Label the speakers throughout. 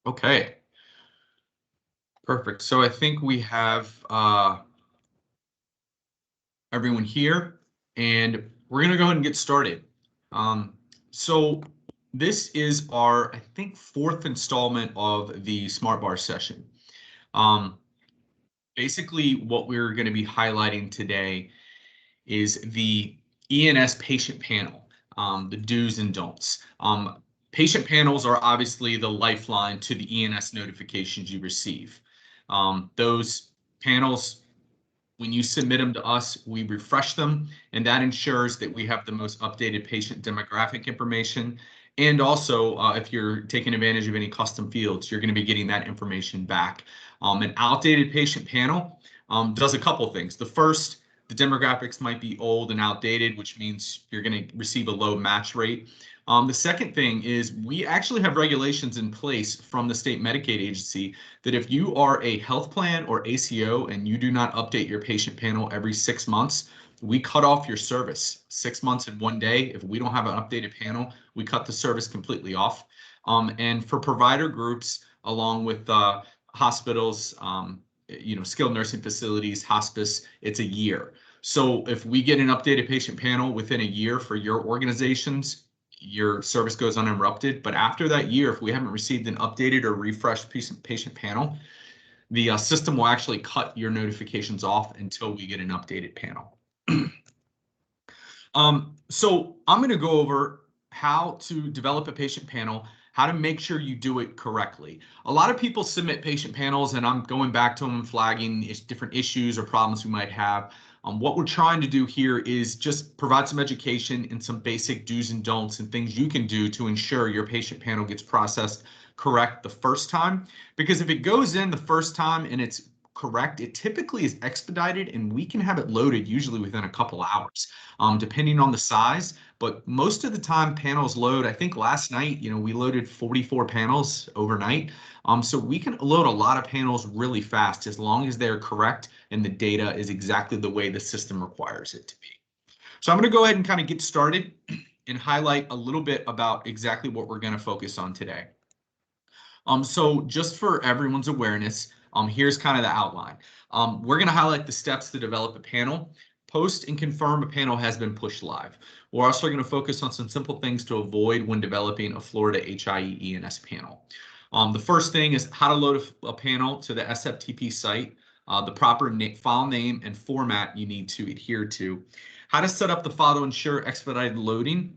Speaker 1: Okay, perfect. So I think we have everyone here, and we're going to go ahead and get started. So this is our, I think, fourth installment of the Smart Bar session. Basically, what we're going to be highlighting today is the ENS patient panel, the do's and don'ts. Patient panels are obviously the lifeline to the ENS notifications you receive. Those panels, when you submit them to us, we refresh them, and that ensures that we have the most updated patient demographic information. And also, if you're taking advantage of any custom fields, you're going to be getting that information back. An outdated patient panel does a couple things. The first, the demographics might be old and outdated, which means you're going to receive a low match rate. The second thing is we actually have regulations in place from the state Medicaid agency that if you are a health plan or ACO and you do not update your patient panel every 6 months, we cut off your service 6 months and 1 day. If we don't have an updated panel, we cut the service completely off. And for provider groups, along with hospitals, skilled nursing facilities, hospice, it's a year. So if we get an updated patient panel within a year for your organizations, your service goes uninterrupted. But after that year, if we haven't received an updated or refreshed patient panel, the system will actually cut your notifications off until we get an updated panel. So I'm going to go over how to develop a patient panel, how to make sure you do it correctly. A lot of people submit patient panels, and I'm going back to them and flagging different issues or problems we might have. What we're trying to do here is just provide some education and some basic do's and don'ts and things you can do to ensure your patient panel gets processed correct the first time. Because if it goes in the first time and it's correct, it typically is expedited, and we can have it loaded usually within a couple hours, depending on the size. But most of the time panels load. I think last night, we loaded 44 panels overnight. So we can load a lot of panels really fast as long as they're correct and the data is exactly the way the system requires it to be. So I'm going to go ahead and kind of get started and highlight a little bit about exactly what we're going to focus on today. So just for everyone's awareness, here's kind of the outline. We're going to highlight the steps to develop a panel, post and confirm a panel has been pushed live. We're also going to focus on some simple things to avoid when developing a Florida HIE ENS panel. The first thing is how to load a panel to the SFTP site, the proper file name and format you need to adhere to, how to set up the file to ensure expedited loading,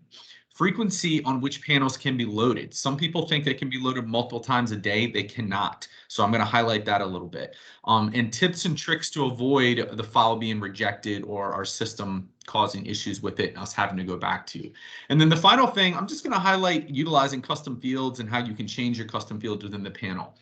Speaker 1: frequency on which panels can be loaded. Some people think they can be loaded multiple times a day. They cannot. So I'm going to highlight that a little bit. And tips and tricks to avoid the file being rejected or our system causing issues with it and us having to go back to. And then the final thing, I'm just going to highlight utilizing custom fields and how you can change your custom fields within the panel.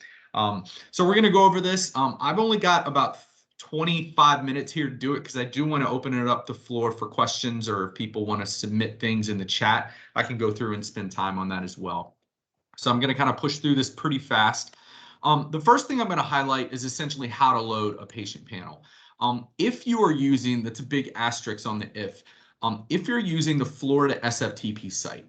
Speaker 1: So we're going to go over this. I've only got about 25 minutes here to do it because I do want to open it up the floor for questions, or if people want to submit things in the chat, I can go through and spend time on that as well. So I'm going to kind of push through this pretty fast. The first thing I'm going to highlight is essentially how to load a patient panel. If you are using, that's a big asterisk on the if you're using the Florida SFTP site,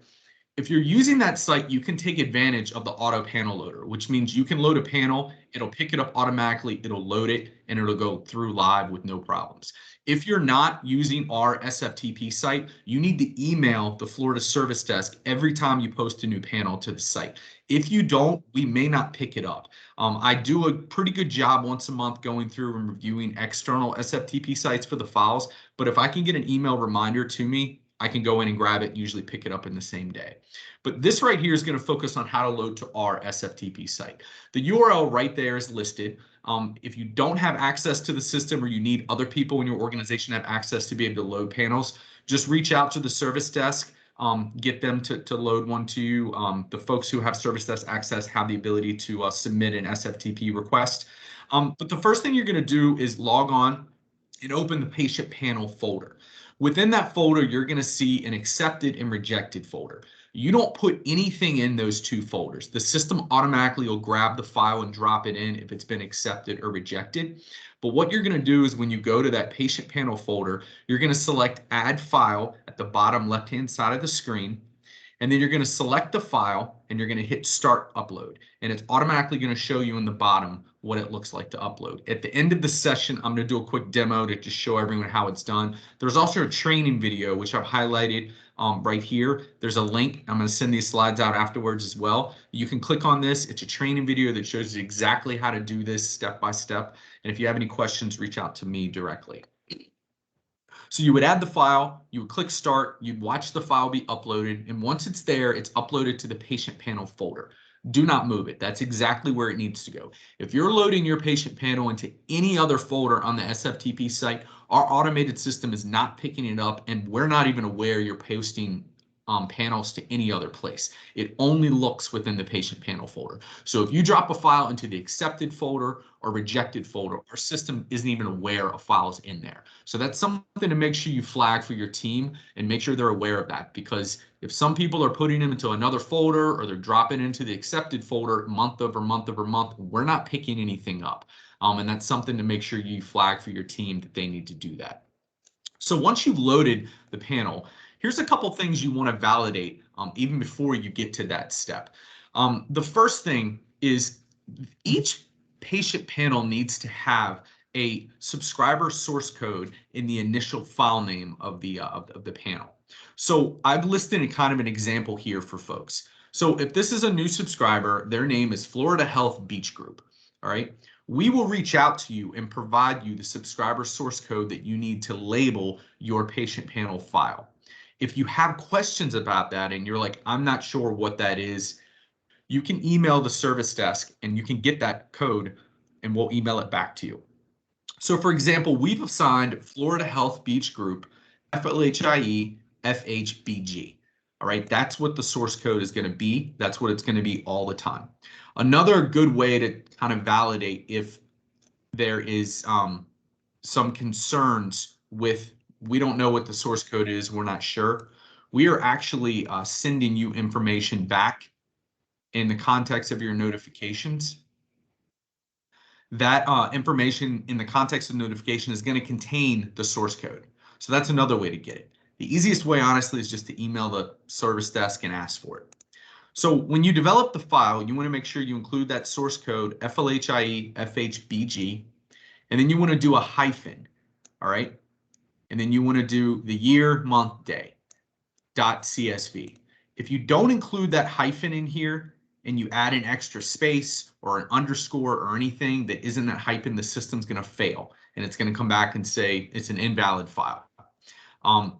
Speaker 1: if you're using that site, you can take advantage of the auto panel loader, which means you can load a panel, it'll pick it up automatically, it'll load it, and it'll go through live with no problems. If you're not using our SFTP site, you need to email the Florida Service Desk every time you post a new panel to the site. If you don't, we may not pick it up. I do a pretty good job once a month going through and reviewing external SFTP sites for the files, but if I can get an email reminder to me, I can go in and grab it, usually pick it up in the same day. But this right here is going to focus on how to load to our SFTP site. The URL right there is listed. If you don't have access to the system or you need other people in your organization to have access to be able to load panels, just reach out to the service desk, get them to load one to you. The folks who have service desk access have the ability to submit an SFTP request. But the first thing you're going to do is log on and open the patient panel folder. Within that folder, you're going to see an accepted and rejected folder. You don't put anything in those two folders. The system automatically will grab the file and drop it in if it's been accepted or rejected. But what you're going to do is when you go to that patient panel folder, you're going to select add file at the bottom left-hand side of the screen. And then you're going to select the file and you're going to hit start upload. And it's automatically going to show you in the bottom what it looks like to upload. At the end of the session, I'm going to do a quick demo to just show everyone how it's done. There's also a training video, which I've highlighted right here. There's a link. I'm going to send these slides out afterwards as well. You can click on this. It's a training video that shows you exactly how to do this step by step. And if you have any questions, reach out to me directly. So you would add the file, you would click start, you'd watch the file be uploaded, and once it's there, it's uploaded to the patient panel folder. Do not move it. That's exactly where it needs to go. If you're loading your patient panel into any other folder on the SFTP site, our automated system is not picking it up, and we're not even aware you're posting panels to any other place. It only looks within the patient panel folder. So if you drop a file into the accepted folder or rejected folder, our system isn't even aware a file's in there. So that's something to make sure you flag for your team and make sure they're aware of that, because if some people are putting them into another folder or they're dropping into the accepted folder month over month over month, we're not picking anything up. And that's something to make sure you flag for your team that they need to do that. So once you've loaded the panel, here's a couple things you want to validate even before you get to that step. The first thing is each patient panel needs to have a subscriber source code in the initial file name of the panel. So I've listed a kind of an example here for folks. So if this is a new subscriber, their name is Florida Health Beach Group. All right. We will reach out to you and provide you the subscriber source code that you need to label your patient panel file. If you have questions about that and you're like, I'm not sure what that is, you can email the service desk and you can get that code and we'll email it back to you. So for example, we've assigned Florida Health Beach Group FLHIE FHBG. All right, that's what the source code is going to be. That's what it's going to be all the time. Another good way to kind of validate if there is some concerns with, we don't know what the source code is, we're not sure. We are actually sending you information back in the context of your notifications. That information in the context of notification is going to contain the source code. So that's another way to get it. The easiest way, honestly, is just to email the service desk and ask for it. So when you develop the file, you want to make sure you include that source code FLHIE FHBG, and then you want to do a hyphen, all right? And then you want to do the year, month, day, .csv. If you don't include that hyphen in here and you add an extra space or an underscore or anything that isn't that hyphen, the system's going to fail and it's going to come back and say it's an invalid file.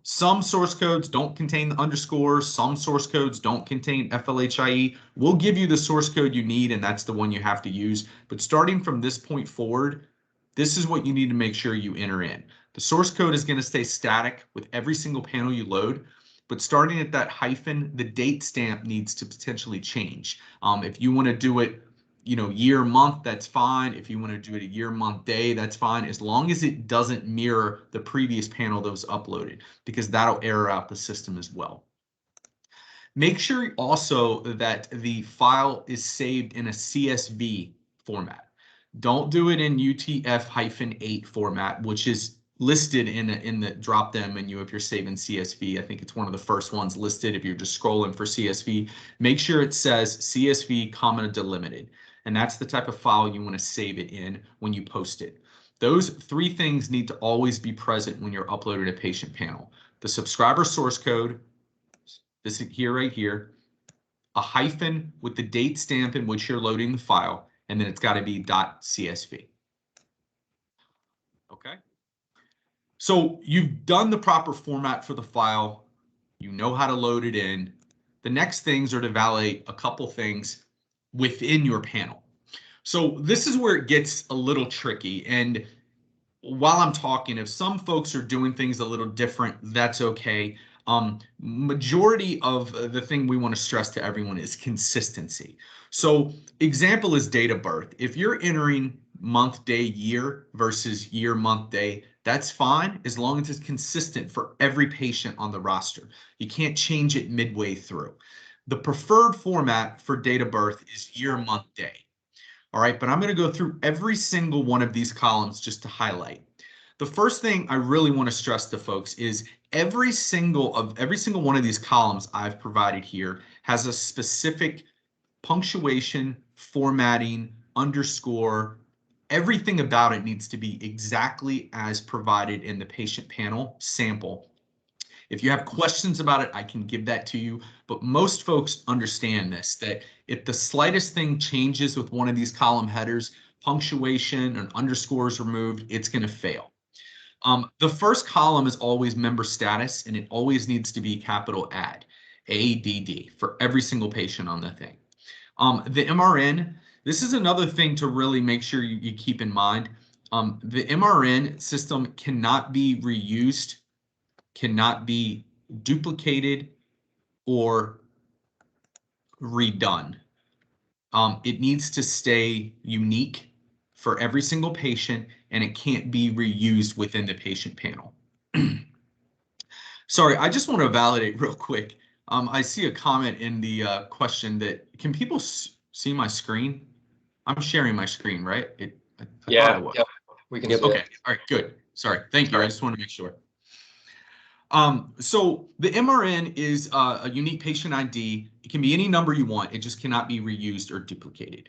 Speaker 1: Some source codes don't contain the underscores. Some source codes don't contain FLHIE. We'll give you the source code you need, and that's the one you have to use. But starting from this point forward, this is what you need to make sure you enter in. The source code is going to stay static with every single panel you load, but starting at that hyphen, the date stamp needs to potentially change. If you want to do it, year, month, that's fine. If you want to do it a year, month, day, that's fine, as long as it doesn't mirror the previous panel that was uploaded, because that'll error out the system as well. Make sure also that the file is saved in a CSV format. Don't do it in UTF-8 format, which is listed in the drop-down menu if you're saving CSV. I think it's one of the first ones listed if you're just scrolling for CSV. Make sure it says CSV, delimited. And that's the type of file you want to save it in when you post it. Those three things need to always be present when you're uploading a patient panel. The subscriber source code, this here right here, a hyphen with the date stamp in which you're loading the file, and then it's got to be .csv. Okay. So you've done the proper format for the file. You know how to load it in. The next things are to validate a couple things within your panel. So this is where it gets a little tricky. And while I'm talking, if some folks are doing things a little different, that's okay. Majority of the thing we want to stress to everyone is consistency. So example is date of birth. If you're entering month, day, year versus year, month, day, that's fine as long as it's consistent for every patient on the roster. You can't change it midway through. The preferred format for date of birth is year, month, day. All right, but I'm going to go through every single one of these columns just to highlight. The first thing I really want to stress to folks is every single one of these columns I've provided here has a specific punctuation, formatting, underscore. Everything about it needs to be exactly as provided in the patient panel sample. If you have questions about it, I can give that to you. But most folks understand this, that if the slightest thing changes with one of these column headers, punctuation and underscores removed, it's going to fail. The first column is always member status, and it always needs to be capital ADD, for every single patient on the thing. The MRN, this is another thing to really make sure you keep in mind. The MRN system cannot be reused, cannot be duplicated or redone. It needs to stay unique for every single patient, and it can't be reused within the patient panel. Sorry, I just want to validate real quick. I see a comment in the question that, can people see my screen? I'm sharing my screen, right? I thought I was.
Speaker 2: Yep, we can see
Speaker 1: Okay,
Speaker 2: it.
Speaker 1: all right, good. Sorry, thank you. I just want to make sure. So the MRN is a unique patient ID. It can be any number you want. It just cannot be reused or duplicated.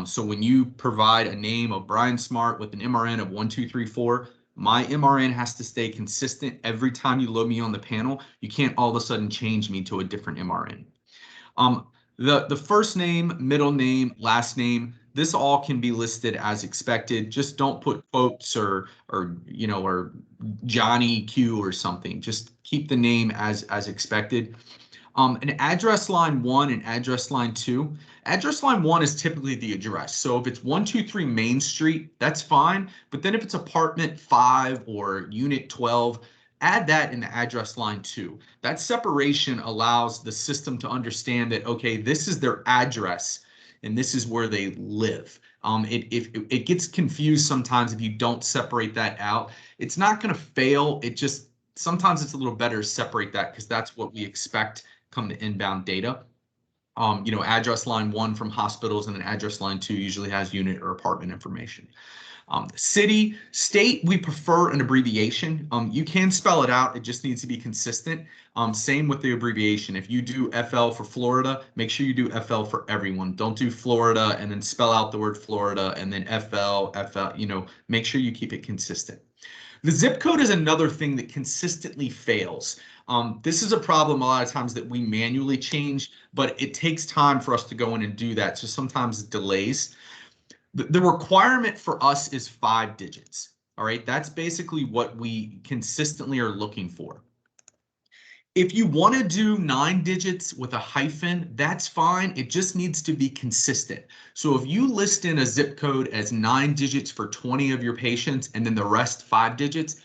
Speaker 1: So when you provide a name of Brian Smart with an MRN of 1234, my MRN has to stay consistent every time you load me on the panel. You can't all of a sudden change me to a different MRN. The first name, middle name, last name, this all can be listed as expected. Just don't put quotes or Johnny Q or something. Just keep the name as expected. An address line 1 and address line 2. Address line 1 is typically the address. So if it's 123 Main Street, that's fine. But then if it's apartment 5 or unit 12, add that in the address line 2. That separation allows the system to understand that, okay, this is their address and this is where they live. It gets confused sometimes if you don't separate that out. It's not going to fail. Sometimes it's a little better to separate that, because that's what we expect come to inbound data. Address line 1 from hospitals, and then address line 2 usually has unit or apartment information. City, state, we prefer an abbreviation. You can spell it out. It just needs to be consistent. Same with the abbreviation. If you do FL for Florida, make sure you do FL for everyone. Don't do Florida and then spell out the word Florida and then FL, make sure you keep it consistent. The zip code is another thing that consistently fails. This is a problem a lot of times that we manually change, but it takes time for us to go in and do that. So sometimes it delays. The requirement for us is 5 digits. All right, that's basically what we consistently are looking for. If you want to do 9 digits with a hyphen, that's fine. It just needs to be consistent. So if you list in a zip code as 9 digits for 20 of your patients and then the rest 5 digits,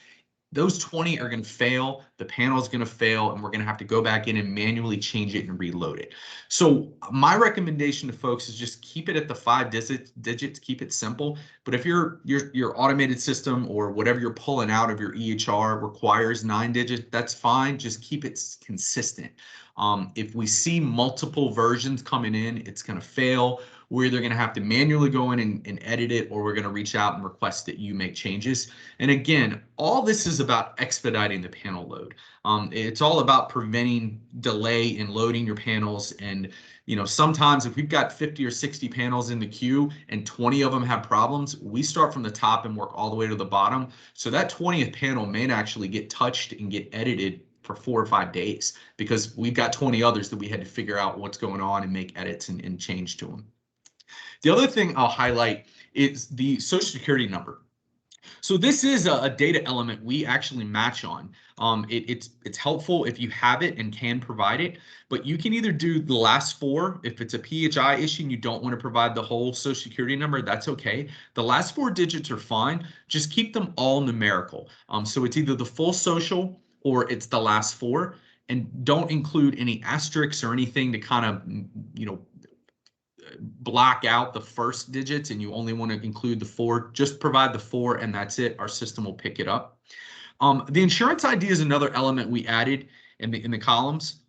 Speaker 1: those 20 are going to fail, the panel is going to fail, and we're going to have to go back in and manually change it and reload it. So my recommendation to folks is just keep it at the 5 digits, keep it simple. But if your automated system or whatever you're pulling out of your EHR requires 9 digits, that's fine. Just keep it consistent. If we see multiple versions coming in, it's going to fail. We're either going to have to manually go in and edit it, or we're going to reach out and request that you make changes. And again, all this is about expediting the panel load. It's all about preventing delay in loading your panels. And sometimes if we've got 50 or 60 panels in the queue and 20 of them have problems, we start from the top and work all the way to the bottom. So that 20th panel may actually get touched and get edited for 4 or 5 days, because we've got 20 others that we had to figure out what's going on and make edits and change to them. The other thing I'll highlight is the Social Security number. So this is a data element we actually match on. It's helpful if you have it and can provide it, but you can either do the last 4. If it's a PHI issue and you don't want to provide the whole Social Security number, that's okay. The last 4 digits are fine. Just keep them all numerical. So it's either the full social or it's the last 4, and don't include any asterisks or anything to kind of, block out the first digits, and you only want to include the 4. Just provide the 4 and that's it. Our system will pick it up. The insurance ID is another element we added in the columns.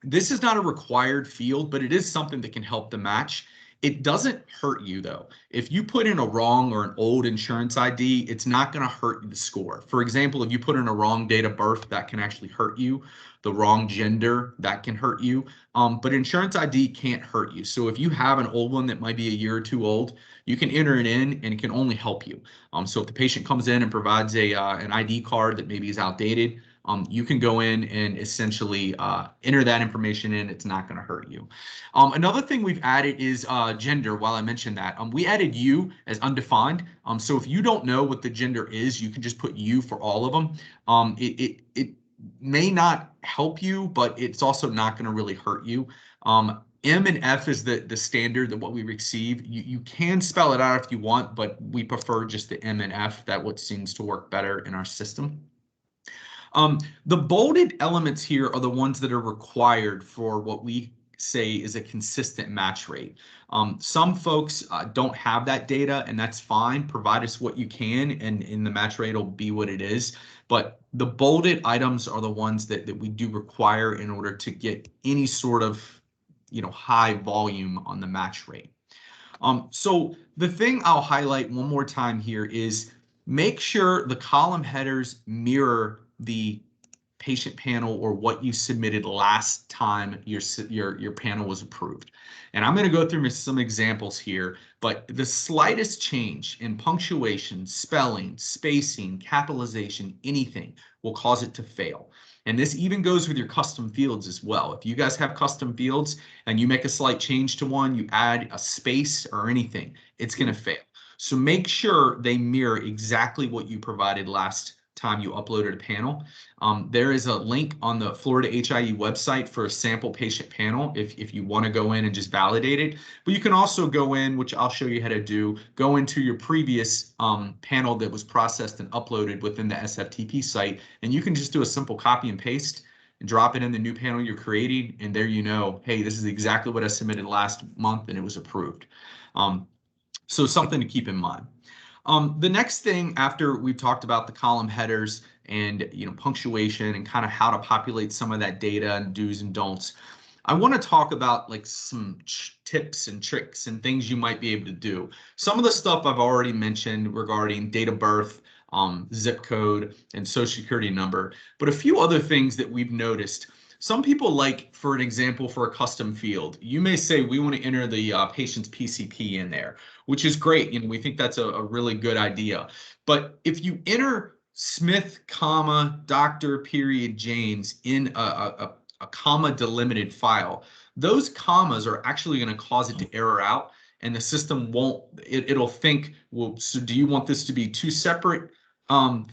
Speaker 1: This is not a required field, but it is something that can help the match. It doesn't hurt you though. If you put in a wrong or an old insurance ID, it's not going to hurt the score. For example, if you put in a wrong date of birth, that can actually hurt you. The wrong gender, that can hurt you. But insurance ID can't hurt you. So if you have an old one that might be a year or two old, you can enter it in and it can only help you. So if the patient comes in and provides an ID card that maybe is outdated, you can go in and essentially enter that information in. It's not going to hurt you. Another thing we've added is gender. While I mentioned that, we added you as undefined. So if you don't know what the gender is, you can just put you for all of them. It may not help you, but it's also not going to really hurt you. M and F is the standard that what we receive. You can spell it out if you want, but we prefer just the M and F. That what seems to work better in our system. The bolded elements here are the ones that are required for what we say is a consistent match rate. Some folks don't have that data, and that's fine. Provide us what you can, and the match rate will be what it is. But the bolded items are the ones that we do require in order to get any sort of high volume on the match rate. So the thing I'll highlight one more time here is make sure the column headers mirror the patient panel or what you submitted last time your panel was approved. And I'm going to go through some examples here, but the slightest change in punctuation, spelling, spacing, capitalization, anything will cause it to fail. And this even goes with your custom fields as well. If you guys have custom fields and you make a slight change to one, you add a space or anything, it's going to fail. So make sure they mirror exactly what you provided last time you uploaded a panel. There is a link on the Florida HIE website for a sample patient panel if you want to go in and just validate it. But you can also go in, which I'll show you how to do, go into your previous panel that was processed and uploaded within the SFTP site, and you can just do a simple copy and paste and drop it in the new panel you're creating, and there you know, hey, this is exactly what I submitted last month and it was approved. So something to keep in mind. The next thing after we've talked about the column headers and punctuation and kind of how to populate some of that data and do's and don'ts, I want to talk about like some tips and tricks and things you might be able to do. Some of the stuff I've already mentioned regarding date of birth, zip code, and social security number, but a few other things that we've noticed. Some people like, for an example, for a custom field, you may say we want to enter the patient's PCP in there, which is great. We think that's a really good idea. But if you enter Smith, comma, Dr. period James in a comma delimited file, those commas are actually going to cause it to error out, and the system won't, it'll think, well, so do you want this to be two separate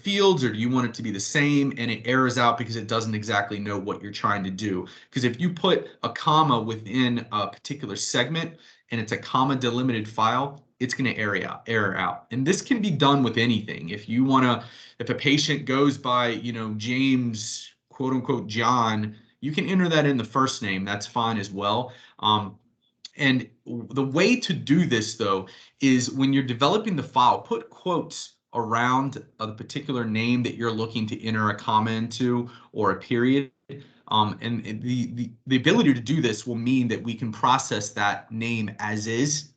Speaker 1: fields, or do you want it to be the same? And it errors out because it doesn't exactly know what you're trying to do. Because if you put a comma within a particular segment and it's a comma delimited file, it's going to error out. And this can be done with anything. If you want to, if a patient goes by, James, quote unquote, John, you can enter that in the first name. That's fine as well. And the way to do this, though, is when you're developing the file, put quotes around a particular name that you're looking to enter a comma into or a period. And the ability to do this will mean that we can process that name as is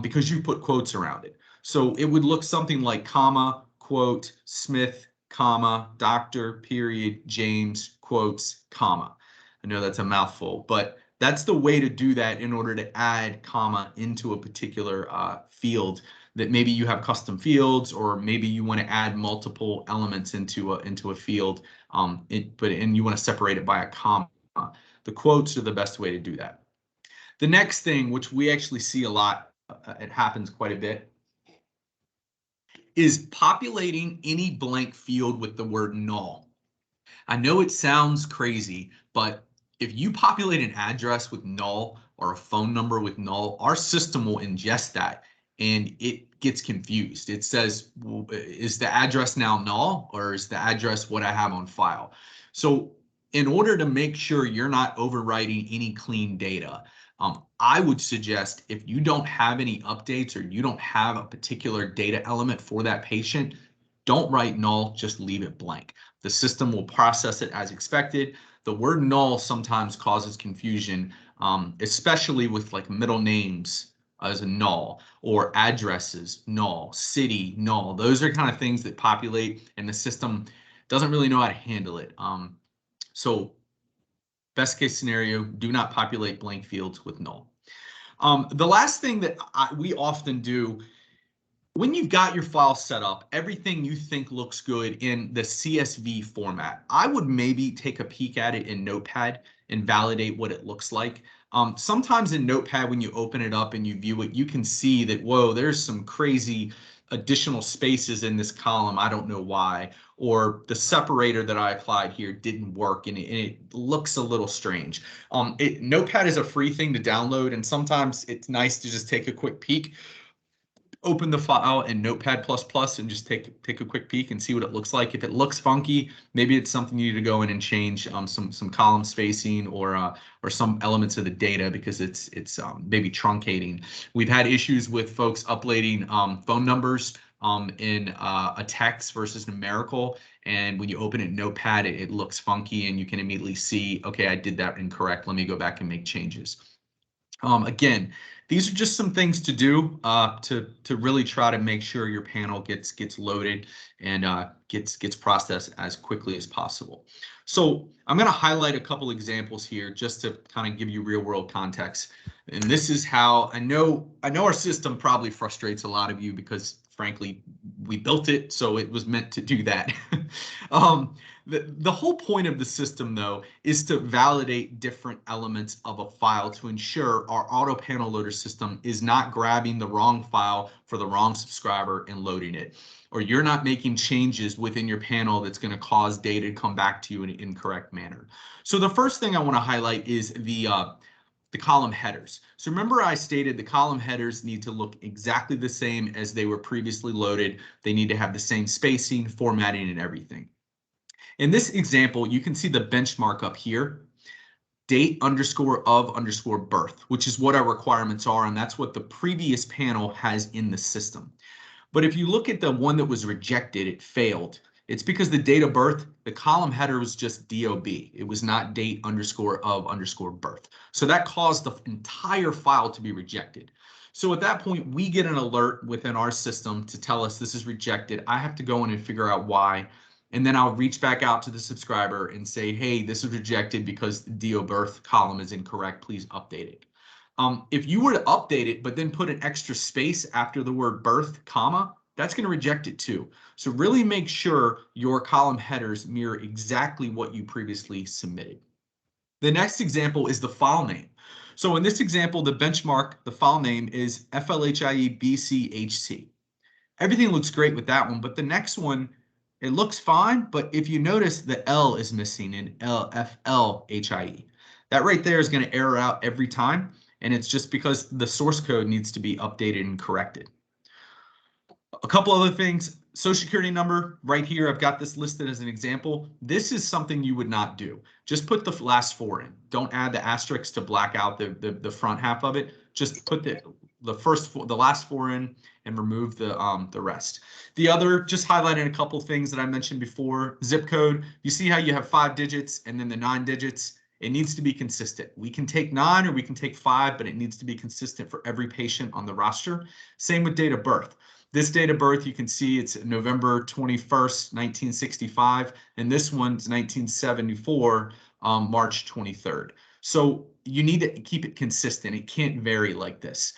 Speaker 1: because you put quotes around it. So it would look something like comma, quote, Smith, comma, Dr. period, James, quotes, comma. I know that's a mouthful, but that's the way to do that in order to add comma into a particular field that maybe you have custom fields, or maybe you want to add multiple elements into a field, and you want to separate it by a comma. The quotes are the best way to do that. The next thing, which we actually see a lot, it happens quite a bit, is populating any blank field with the word null. I know it sounds crazy, but if you populate an address with null or a phone number with null, our system will ingest that and it gets confused. It says, well, is the address now null, or is the address what I have on file? So in order to make sure you're not overwriting any clean data, I would suggest if you don't have any updates or you don't have a particular data element for that patient, don't write null, just leave it blank. The system will process it as expected. The word null sometimes causes confusion, especially with like middle names as a null, or addresses, null, city, null. Those are kind of things that populate and the system doesn't really know how to handle it. So best case scenario, do not populate blank fields with null. The last thing that we often do, when you've got your file set up, everything you think looks good in the CSV format, I would maybe take a peek at it in Notepad and validate what it looks like. Sometimes in Notepad, when you open it up and you view it, you can see that, whoa, there's some crazy additional spaces in this column. I don't know why. Or the separator that I applied here didn't work and it looks a little strange. Notepad is a free thing to download, and sometimes it's nice to just take a quick peek. Open the file in Notepad++ and just take a quick peek and see what it looks like. If it looks funky, maybe it's something you need to go in and change some column spacing or some elements of the data because it's maybe truncating. We've had issues with folks uploading phone numbers in a text versus numerical, and when you open it in Notepad, it looks funky, and you can immediately see, okay, I did that incorrect. Let me go back and make changes. Again, these are just some things to do to really try to make sure your panel gets loaded and gets processed as quickly as possible. So I'm going to highlight a couple examples here just to kind of give you real world context. And this is how I know our system probably frustrates a lot of you because frankly, we built it, so it was meant to do that. The whole point of the system, though, is to validate different elements of a file to ensure our auto panel loader system is not grabbing the wrong file for the wrong subscriber and loading it, or you're not making changes within your panel that's going to cause data to come back to you in an incorrect manner. So the first thing I want to highlight is the column headers. So remember I stated the column headers need to look exactly the same as they were previously loaded. They need to have the same spacing, formatting, and everything. In this example, you can see the benchmark up here, date_of_birth, which is what our requirements are, and that's what the previous panel has in the system. But if you look at the one that was rejected, it failed. It's because the date of birth, the column header was just DOB. It was not date_of_birth. So that caused the entire file to be rejected. So at that point, we get an alert within our system to tell us this is rejected. I have to go in and figure out why. And then I'll reach back out to the subscriber and say, hey, this is rejected because the DO birth column is incorrect. Please update it. If you were to update it, but then put an extra space after the word birth, comma, that's going to reject it too. So really make sure your column headers mirror exactly what you previously submitted. The next example is the file name. So in this example, the benchmark, the file name is FLHIE-BCHC. Everything looks great with that one, but the next one, it looks fine, but if you notice the L is missing in FLHIE. That right there is going to error out every time, and it's just because the source code needs to be updated and corrected. A couple other things, social security number right here. I've got this listed as an example. This is something you would not do. Just put the last 4 in. Don't add the asterisk to black out the front half of it. Just put the last 4 in and remove the rest. The other, just highlighting a couple things that I mentioned before. Zip code. You see how you have 5 digits and then the 9 digits. It needs to be consistent. We can take 9 or we can take 5, but it needs to be consistent for every patient on the roster. Same with date of birth. This date of birth, you can see it's November 21st, 1965, and this one's 1974, March 23rd. So you need to keep it consistent. It can't vary like this.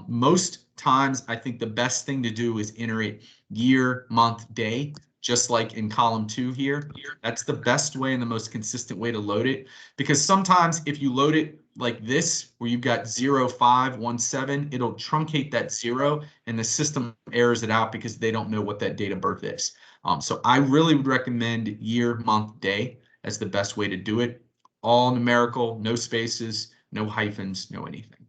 Speaker 1: Most times, I think the best thing to do is enter it year, month, day, just like in column 2 here. That's the best way and the most consistent way to load it, because sometimes if you load it like this, where you've got 0517, it'll truncate that 0 and the system errors it out because they don't know what that date of birth is. So I really would recommend year, month, day as the best way to do it. All numerical, no spaces, no hyphens, no anything.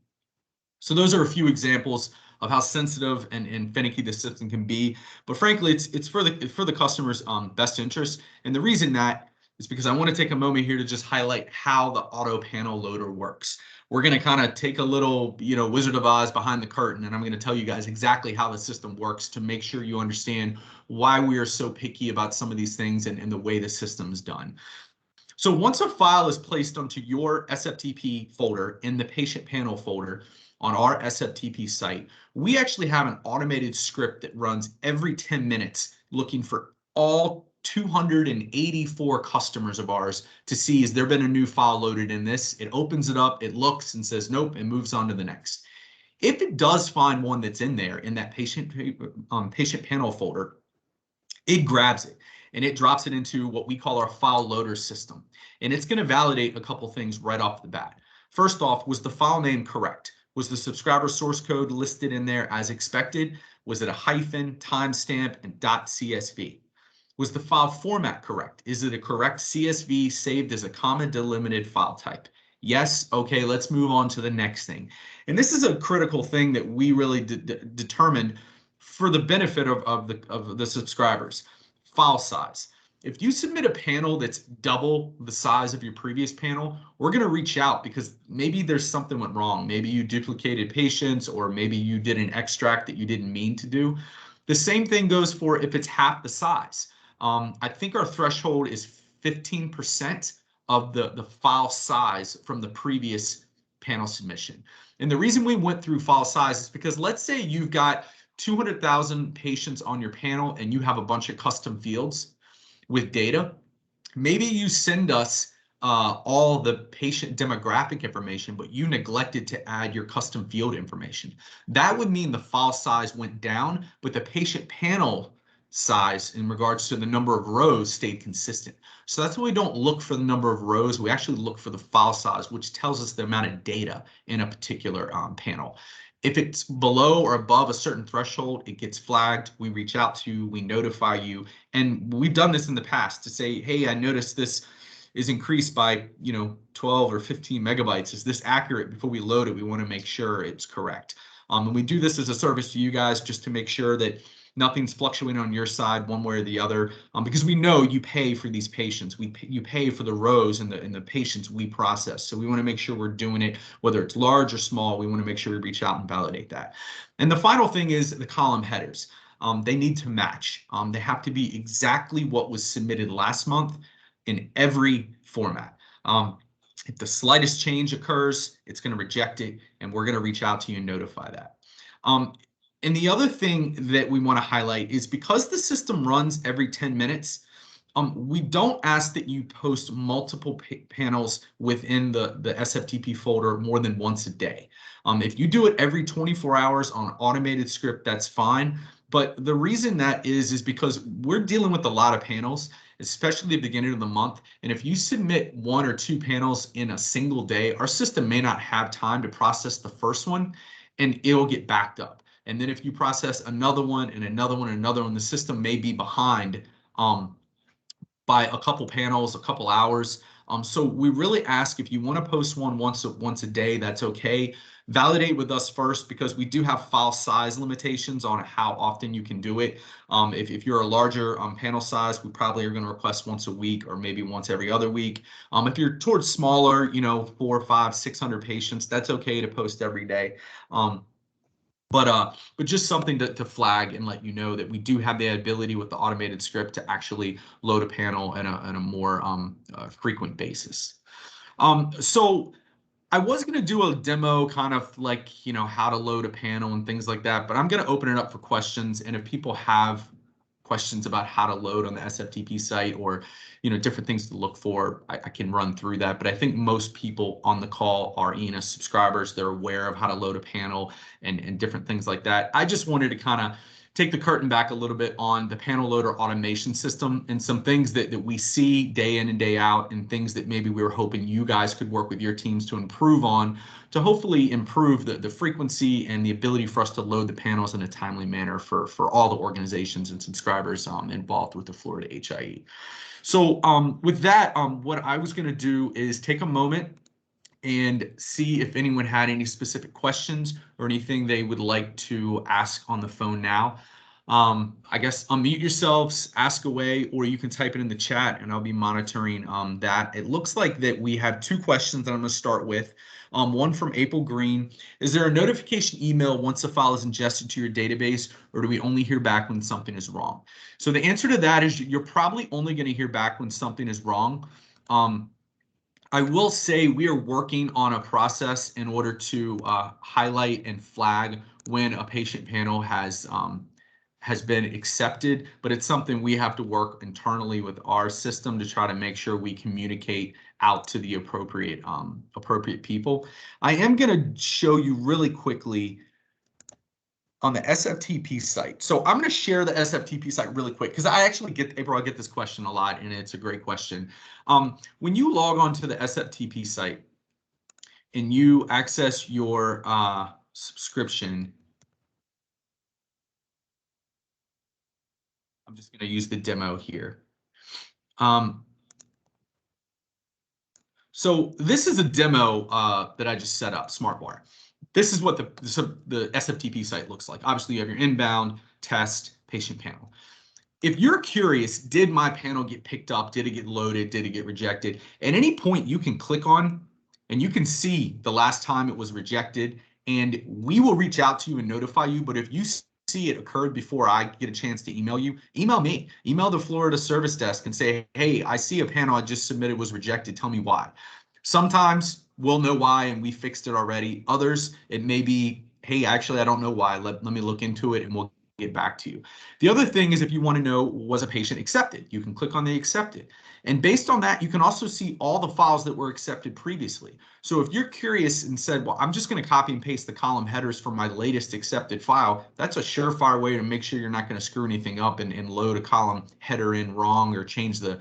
Speaker 1: So those are a few examples of how sensitive and finicky the system can be. But frankly, it's for the customer's best interest. And the reason that is because I want to take a moment here to just highlight how the auto panel loader works. We're going to kind of take a little, Wizard of Oz behind the curtain, and I'm going to tell you guys exactly how the system works to make sure you understand why we are so picky about some of these things and the way the system is done. So once a file is placed onto your SFTP folder in the patient panel folder, on our SFTP site, we actually have an automated script that runs every 10 minutes looking for all 284 customers of ours to see, has there been a new file loaded in this? It opens it up, it looks and says, nope, and moves on to the next. If it does find one that's in there in that patient panel folder, it grabs it and it drops it into what we call our file loader system. And it's going to validate a couple things right off the bat. First off, was the file name correct? Was the subscriber source code listed in there as expected? Was it a hyphen, timestamp, and .csv? Was the file format correct? Is it a correct CSV saved as a comma delimited file type? Yes. Okay, let's move on to the next thing. And this is a critical thing that we really determined for the benefit of the subscribers. File size. If you submit a panel that's double the size of your previous panel, we're going to reach out because maybe there's something went wrong. Maybe you duplicated patients, or maybe you did an extract that you didn't mean to do. The same thing goes for if it's half the size. I think our threshold is 15% of the file size from the previous panel submission. And the reason we went through file size is because let's say you've got 200,000 patients on your panel and you have a bunch of custom fields with data. Maybe you send us all the patient demographic information, but you neglected to add your custom field information. That would mean the file size went down, but the patient panel size in regards to the number of rows stayed consistent. So that's why we don't look for the number of rows. We actually look for the file size, which tells us the amount of data in a particular panel. If it's below or above a certain threshold, it gets flagged. We reach out to you, we notify you. And we've done this in the past to say, hey, I noticed this is increased by 12 or 15 megabytes. Is this accurate? Before we load it, we want to make sure it's correct. And we do this as a service to you guys just to make sure that nothing's fluctuating on your side one way or the other, because we know you pay for these patients. You pay for the rows and the patients we process. So we want to make sure we're doing it, whether it's large or small. We want to make sure we reach out and validate that. And the final thing is the column headers. They need to match. They have to be exactly what was submitted last month in every format. If the slightest change occurs, it's going to reject it, and we're going to reach out to you and notify that. And the other thing that we want to highlight is because the system runs every 10 minutes, we don't ask that you post multiple panels within the SFTP folder more than once a day. If you do it every 24 hours on an automated script, that's fine. But the reason that is because we're dealing with a lot of panels, especially at the beginning of the month. And if you submit 1 or 2 panels in a single day, our system may not have time to process the first one, and it'll get backed up. And then if you process another one and another one and another one, the system may be behind by a couple panels, a couple hours. So we really ask, if you want to post one once a day, that's okay. Validate with us first, because we do have file size limitations on how often you can do it. If you're a larger panel size, we probably are going to request once a week or maybe once every other week. If you're towards smaller, 400, 500, 600 patients, that's okay to post every day. But just something to flag and let you know that we do have the ability with the automated script to actually load a panel on a more frequent basis. So I was going to do a demo kind of like, how to load a panel and things like that, but I'm going to open it up for questions. And if people have questions about how to load on the SFTP site, or different things to look for, I can run through that. But I think most people on the call are ENS subscribers. They're aware of how to load a panel and different things like that. I just wanted to kind of take the curtain back a little bit on the panel loader automation system and some things that we see day in and day out, and things that maybe we were hoping you guys could work with your teams to improve on, to hopefully improve the frequency and the ability for us to load the panels in a timely manner for all the organizations and subscribers involved with the Florida HIE. So with that, what I was going to do is take a moment and see if anyone had any specific questions or anything they would like to ask on the phone now. I guess unmute yourselves, ask away, or you can type it in the chat and I'll be monitoring that. It looks like that we have 2 questions that I'm going to start with. One from April Green. Is there a notification email once a file is ingested to your database, or do we only hear back when something is wrong? So the answer to that is you're probably only going to hear back when something is wrong. I will say we are working on a process in order to highlight and flag when a patient panel has been accepted, but it's something we have to work internally with our system to try to make sure we communicate out to the appropriate people. I am going to show you really quickly on the SFTP site. So I'm going to share the SFTP site really quick because I actually get, April, I get this question a lot and it's a great question. When you log on to the SFTP site and you access your subscription, I'm just going to use the demo here. So this is a demo that I just set up, SmartWire. This is what the SFTP site looks like. Obviously, you have your inbound, test, patient panel. If you're curious, did my panel get picked up? Did it get loaded? Did it get rejected? At any point, you can click on and you can see the last time it was rejected, and we will reach out to you and notify you. But if you see it occurred before I get a chance to email you, email me, email the Florida service desk and say, hey, I see a panel I just submitted was rejected. Tell me why. Sometimes we'll know why and we fixed it already. Others, it may be, hey, actually, I don't know why. Let me look into it and we'll get back to you. The other thing is if you want to know, was a patient accepted? You can click on the accepted. And based on that, you can also see all the files that were accepted previously. So if you're curious and said, well, I'm just going to copy and paste the column headers from my latest accepted file, that's a surefire way to make sure you're not going to screw anything up and load a column header in wrong or change the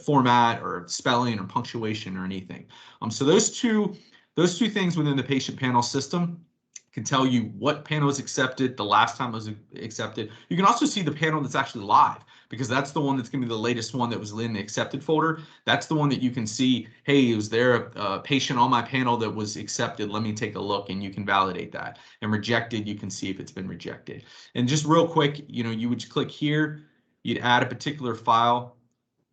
Speaker 1: format or spelling or punctuation or anything. So those two things within the patient panel system can tell you what panel is accepted, the last time it was accepted. You can also see the panel that's actually live because that's the one that's going to be the latest one that was in the accepted folder. That's the one that you can see, hey, was there a patient on my panel that was accepted? Let me take a look, and you can validate that. And rejected, you can see if it's been rejected. And just real quick, you would click here, you'd add a particular file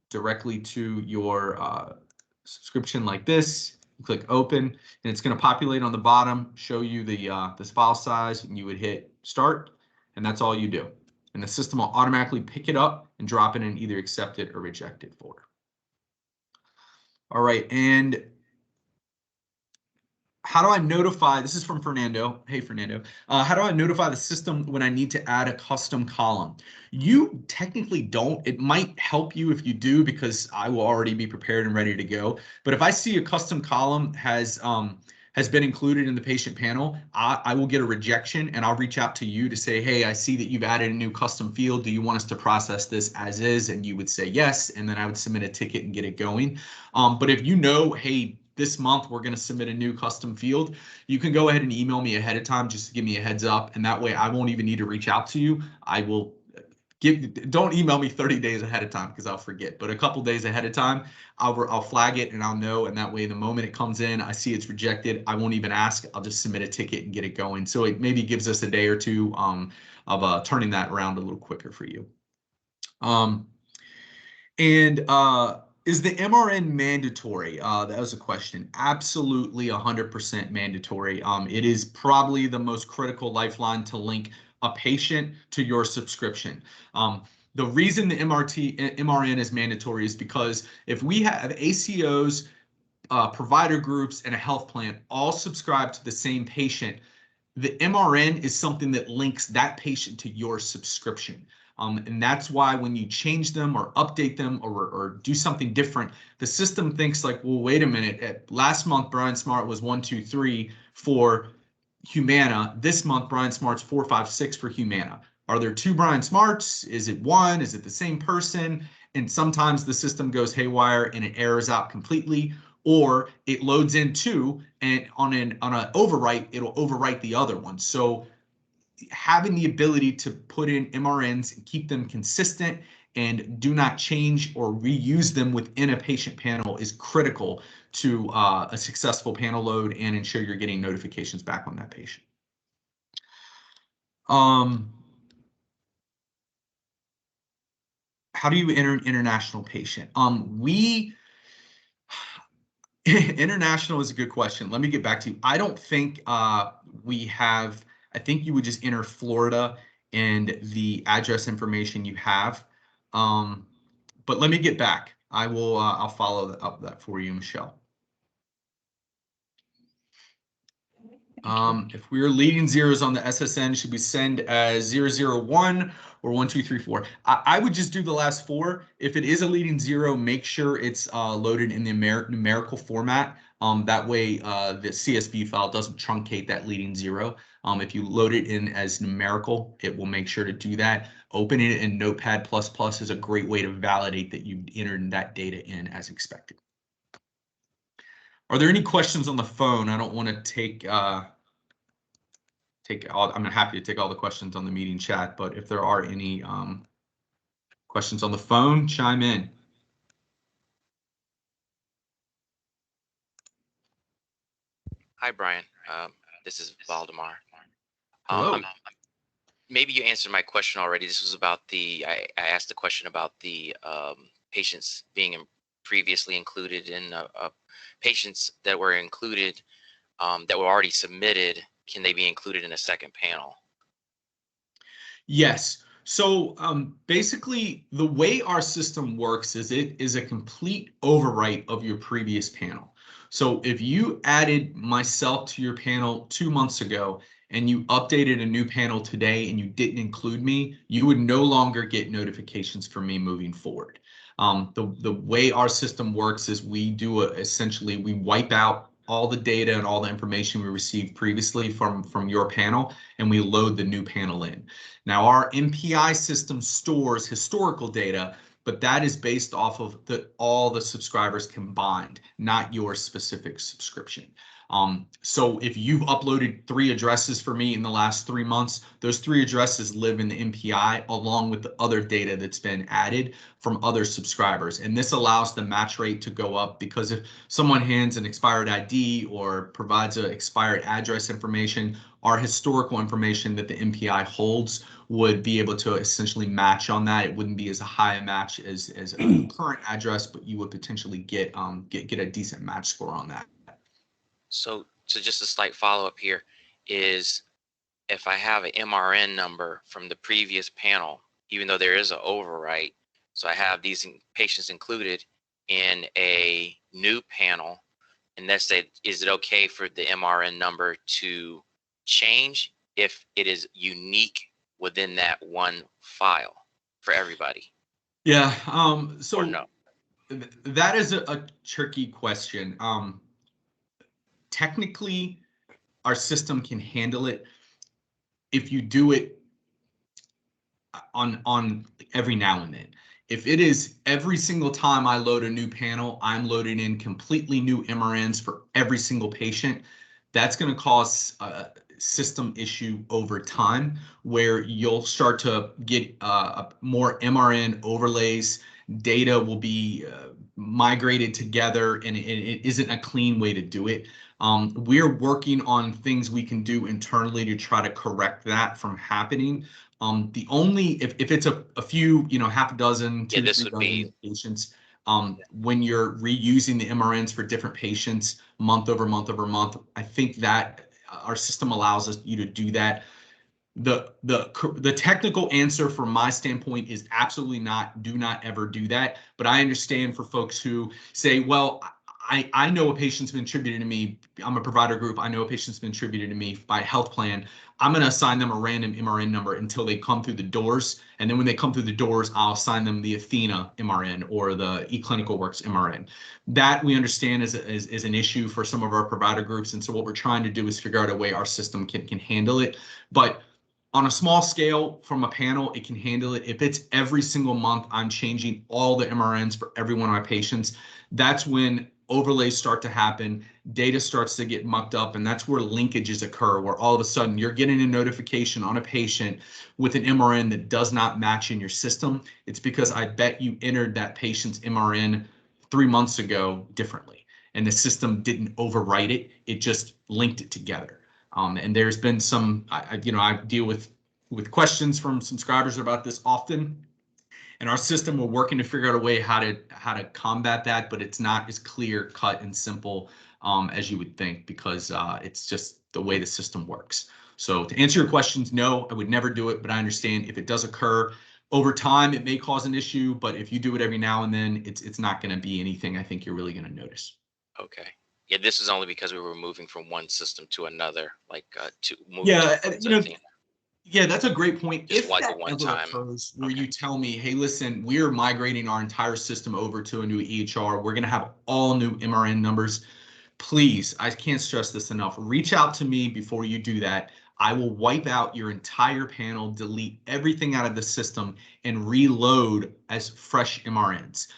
Speaker 1: directly to your subscription like this. Click open and it's going to populate on the bottom, show you the this file size, and you would hit start, and that's all you do. And the system will automatically pick it up and drop it in either accepted or rejected folder. All right, and how do I notify, this is from Fernando. Hey, Fernando. How do I notify the system when I need to add a custom column? You technically don't. It might help you if you do because I will already be prepared and ready to go. But if I see a custom column has been included in the patient panel, I will get a rejection and I'll reach out to you to say, hey, I see that you've added a new custom field. Do you want us to process this as is? And you would say yes, and then I would submit a ticket and get it going. But if you know, hey, this month we're going to submit a new custom field, you can go ahead and email me ahead of time just to give me a heads up, and that way I won't even need to reach out to you. I will don't email me 30 days ahead of time because I'll forget, but a couple days ahead of time I'll flag it and I'll know, and that way the moment it comes in, I see it's rejected, I won't even ask, I'll just submit a ticket and get it going. So it maybe gives us a day or two of turning that around a little quicker for you. Is the MRN mandatory? That was a question. Absolutely 100% mandatory. It is probably the most critical lifeline to link a patient to your subscription. The reason the MRN is mandatory is because if we have ACOs, provider groups, and a health plan all subscribe to the same patient, the MRN is something that links that patient to your subscription. And that's why when you change them or update them or do something different, the system thinks like, well, wait a minute, last month Brian Smart was 1, 2, 3 for Humana. This month Brian Smart's 4, 5, 6 for Humana. Are there 2 Brian Smarts? Is it 1? Is it the same person? And sometimes the system goes haywire and it errors out completely, or it loads in 2 and on an overwrite, it'll overwrite the other one. So having the ability to put in MRNs and keep them consistent and do not change or reuse them within a patient panel is critical to a successful panel load and ensure you're getting notifications back on that patient. How do you enter an international patient? International is a good question. Let me get back to you. I don't think we have. I think you would just enter Florida and the address information you have. But let me get back. I'll follow up that for you, Michelle. If we are leading zeros on the SSN, should we send as 001 or 1, 2, 3, 4? I would just do the last 4. If it is a leading zero, make sure it's loaded in the numerical format. That way the CSV file doesn't truncate that leading zero. If you load it in as numerical, it will make sure to do that. Opening it in Notepad++ is a great way to validate that you entered that data in as expected. Are there any questions on the phone? I don't want to take all. I'm happy to take all the questions on the meeting chat, but if there are any questions on the phone, chime in.
Speaker 2: Hi, Brian. This is Valdemar.
Speaker 1: Hello.
Speaker 2: Maybe you answered my question already. This was about I asked a question about the patients being previously included in patients that were included that were already submitted. Can they be included in a second panel?
Speaker 1: Yes. So basically, the way our system works is it is a complete overwrite of your previous panel. So if you added myself to your panel 2 months ago and you updated a new panel today and you didn't include me, you would no longer get notifications from me moving forward. The way our system works is we do essentially we wipe out all the data and all the information we received previously from your panel, and we load the new panel in. Now, our MPI system stores historical data, but that is based off of all the subscribers combined, not your specific subscription. So if you've uploaded 3 addresses for me in the last 3 months, those 3 addresses live in the MPI along with the other data that's been added from other subscribers. And this allows the match rate to go up, because if someone hands an expired ID or provides an expired address information, our historical information that the MPI holds would be able to essentially match on that. It wouldn't be as high a match as a current address, but you would potentially get a decent match score on that.
Speaker 2: So just a slight follow-up here is, if I have an MRN number from the previous panel, even though there is an overwrite, so I have these patients included in a new panel, and let's say, is it okay for the MRN number to change if it is unique within that one file for everybody?
Speaker 1: Yeah. So
Speaker 2: or no?
Speaker 1: That is a tricky question. Technically, our system can handle it if you do it on every now and then. If it is every single time I load a new panel, I'm loading in completely new MRNs for every single patient, that's going to cause a system issue over time, where you'll start to get more MRN overlays. Data will be migrated together, and it isn't a clean way to do it. We're working on things we can do internally to try to correct that from happening. The only, if it's a few, half a dozen, 2 to 3 dozen patients, when you're reusing the MRNs for different patients month over month over month, I think that our system allows you to do that. The technical answer from my standpoint is absolutely not, do not ever do that. But I understand for folks who say, well, I know a patient's been attributed to me. I'm a provider group. I know a patient's been attributed to me by health plan. I'm going to assign them a random MRN number until they come through the doors. And then when they come through the doors, I'll assign them the Athena MRN or the eClinicalWorks MRN. That we understand is an issue for some of our provider groups. And so what we're trying to do is figure out a way our system can handle it. But on a small scale, from a panel, it can handle it. If it's every single month, I'm changing all the MRNs for every one of my patients, that's when overlays start to happen, data starts to get mucked up, and that's where linkages occur, where all of a sudden you're getting a notification on a patient with an MRN that does not match in your system. It's because I bet you entered that patient's MRN 3 months ago differently, and the system didn't overwrite it. It just linked it together. And there's been some, I deal with questions from subscribers about this often. And our system, we're working to figure out a way how to combat that, but it's not as clear cut and simple as you would think, because it's just the way the system works. So to answer your questions, no, I would never do it, but I understand if it does occur over time, it may cause an issue, but if you do it every now and then, it's not going to be anything I think you're really going to notice.
Speaker 2: Okay. Yeah, this is only because we were moving from one system to another, like to moving
Speaker 1: Yeah,
Speaker 2: to
Speaker 1: you know,
Speaker 2: something.
Speaker 1: yeah, that's a great point.
Speaker 2: Just
Speaker 1: If
Speaker 2: like a
Speaker 1: that ever
Speaker 2: one-time.
Speaker 1: occurs where
Speaker 2: Okay.
Speaker 1: you tell me, hey, listen, we're migrating our entire system over to a new EHR, we're going to have all new MRN numbers. Please, I can't stress this enough. Reach out to me before you do that. I will wipe out your entire panel, delete everything out of the system, and reload as fresh MRNs.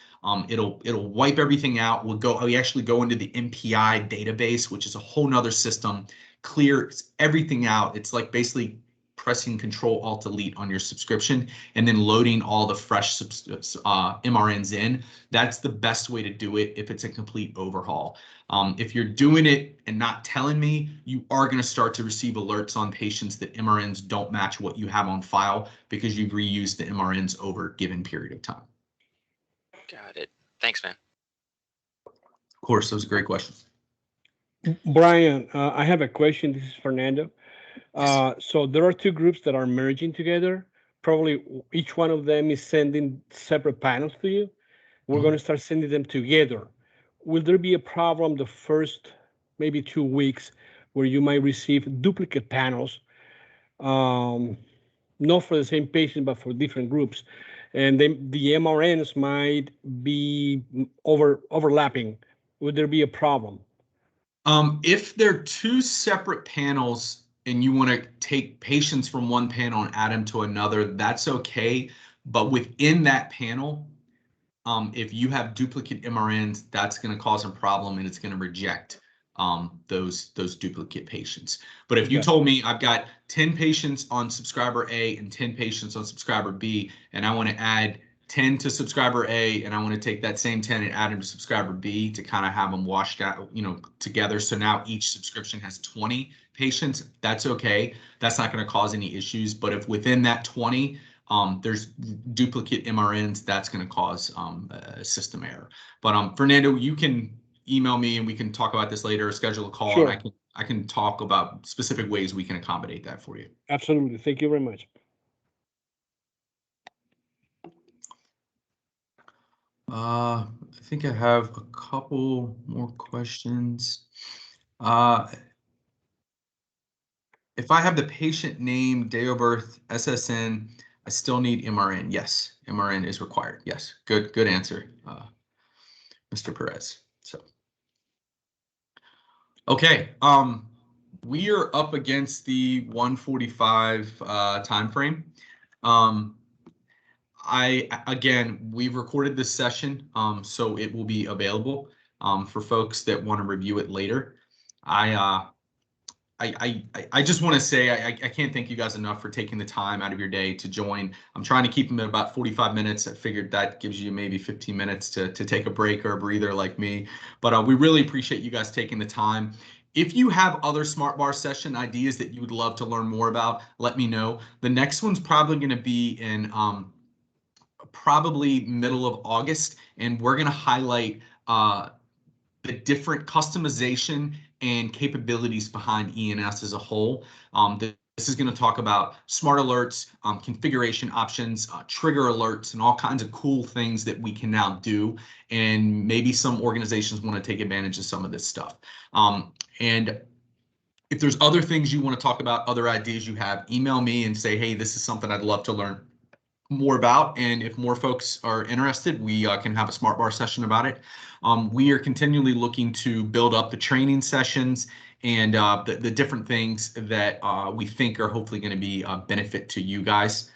Speaker 1: It'll wipe everything out. We actually go into the MPI database, which is a whole nother system, clear everything out. It's like basically pressing Control Alt Delete on your subscription and then loading all the fresh MRNs in. That's the best way to do it if it's a complete overhaul. If you're doing it and not telling me, you are going to start to receive alerts on patients that MRNs don't match what you have on file because you've reused the MRNs over a given period of time.
Speaker 2: Got it. Thanks, man.
Speaker 1: Of course, that was a great question.
Speaker 3: Brian, I have a question. This is Fernando. So there are two groups that are merging together. Probably each one of them is sending separate panels to you. We're going to start sending them together. Will there be a problem the first maybe 2 weeks where you might receive duplicate panels, not for the same patient, but for different groups? And then the MRNs might be overlapping. Would there be a problem?
Speaker 1: If they're two separate panels and you want to take patients from one panel and add them to another, that's okay. But within that panel, if you have duplicate MRNs, that's going to cause a problem and it's going to reject those duplicate patients. But if you told me I've got 10 patients on subscriber A and 10 patients on subscriber B, and I want to add 10 to subscriber A, and I want to take that same 10 and add them to subscriber B to kind of have them washed out, together. So now each subscription has 20 patients. That's okay. That's not going to cause any issues. But if within that 20, there's duplicate MRNs, that's going to cause a system error. But Fernando, you can email me and we can talk about this later, or schedule a call,
Speaker 3: Sure.
Speaker 1: and I can talk about specific ways we can accommodate that for you.
Speaker 3: Absolutely. Thank you very much.
Speaker 1: I think I have a couple more questions. If I have the patient name, date of birth, SSN, I still need MRN. Yes, MRN is required. Yes, good answer, Mr. Perez. So, okay, we are up against the 1:45 time frame. We've recorded this session, so it will be available for folks that want to review it later. I just want to say I can't thank you guys enough for taking the time out of your day to join. I'm trying to keep them at about 45 minutes. I figured that gives you maybe 15 minutes to take a break or a breather like me. But we really appreciate you guys taking the time. If you have other SmartBar session ideas that you would love to learn more about, let me know. The next one's probably going to be in probably middle of August, and we're going to highlight the different customization and capabilities behind ENS as a whole. This is going to talk about smart alerts, configuration options, trigger alerts, and all kinds of cool things that we can now do. And maybe some organizations want to take advantage of some of this stuff. And if there's other things you want to talk about, other ideas you have, email me and say, hey, this is something I'd love to learn more about. And if more folks are interested, we can have a SmartBar session about it. We are continually looking to build up the training sessions and the different things that we think are hopefully going to be a benefit to you guys.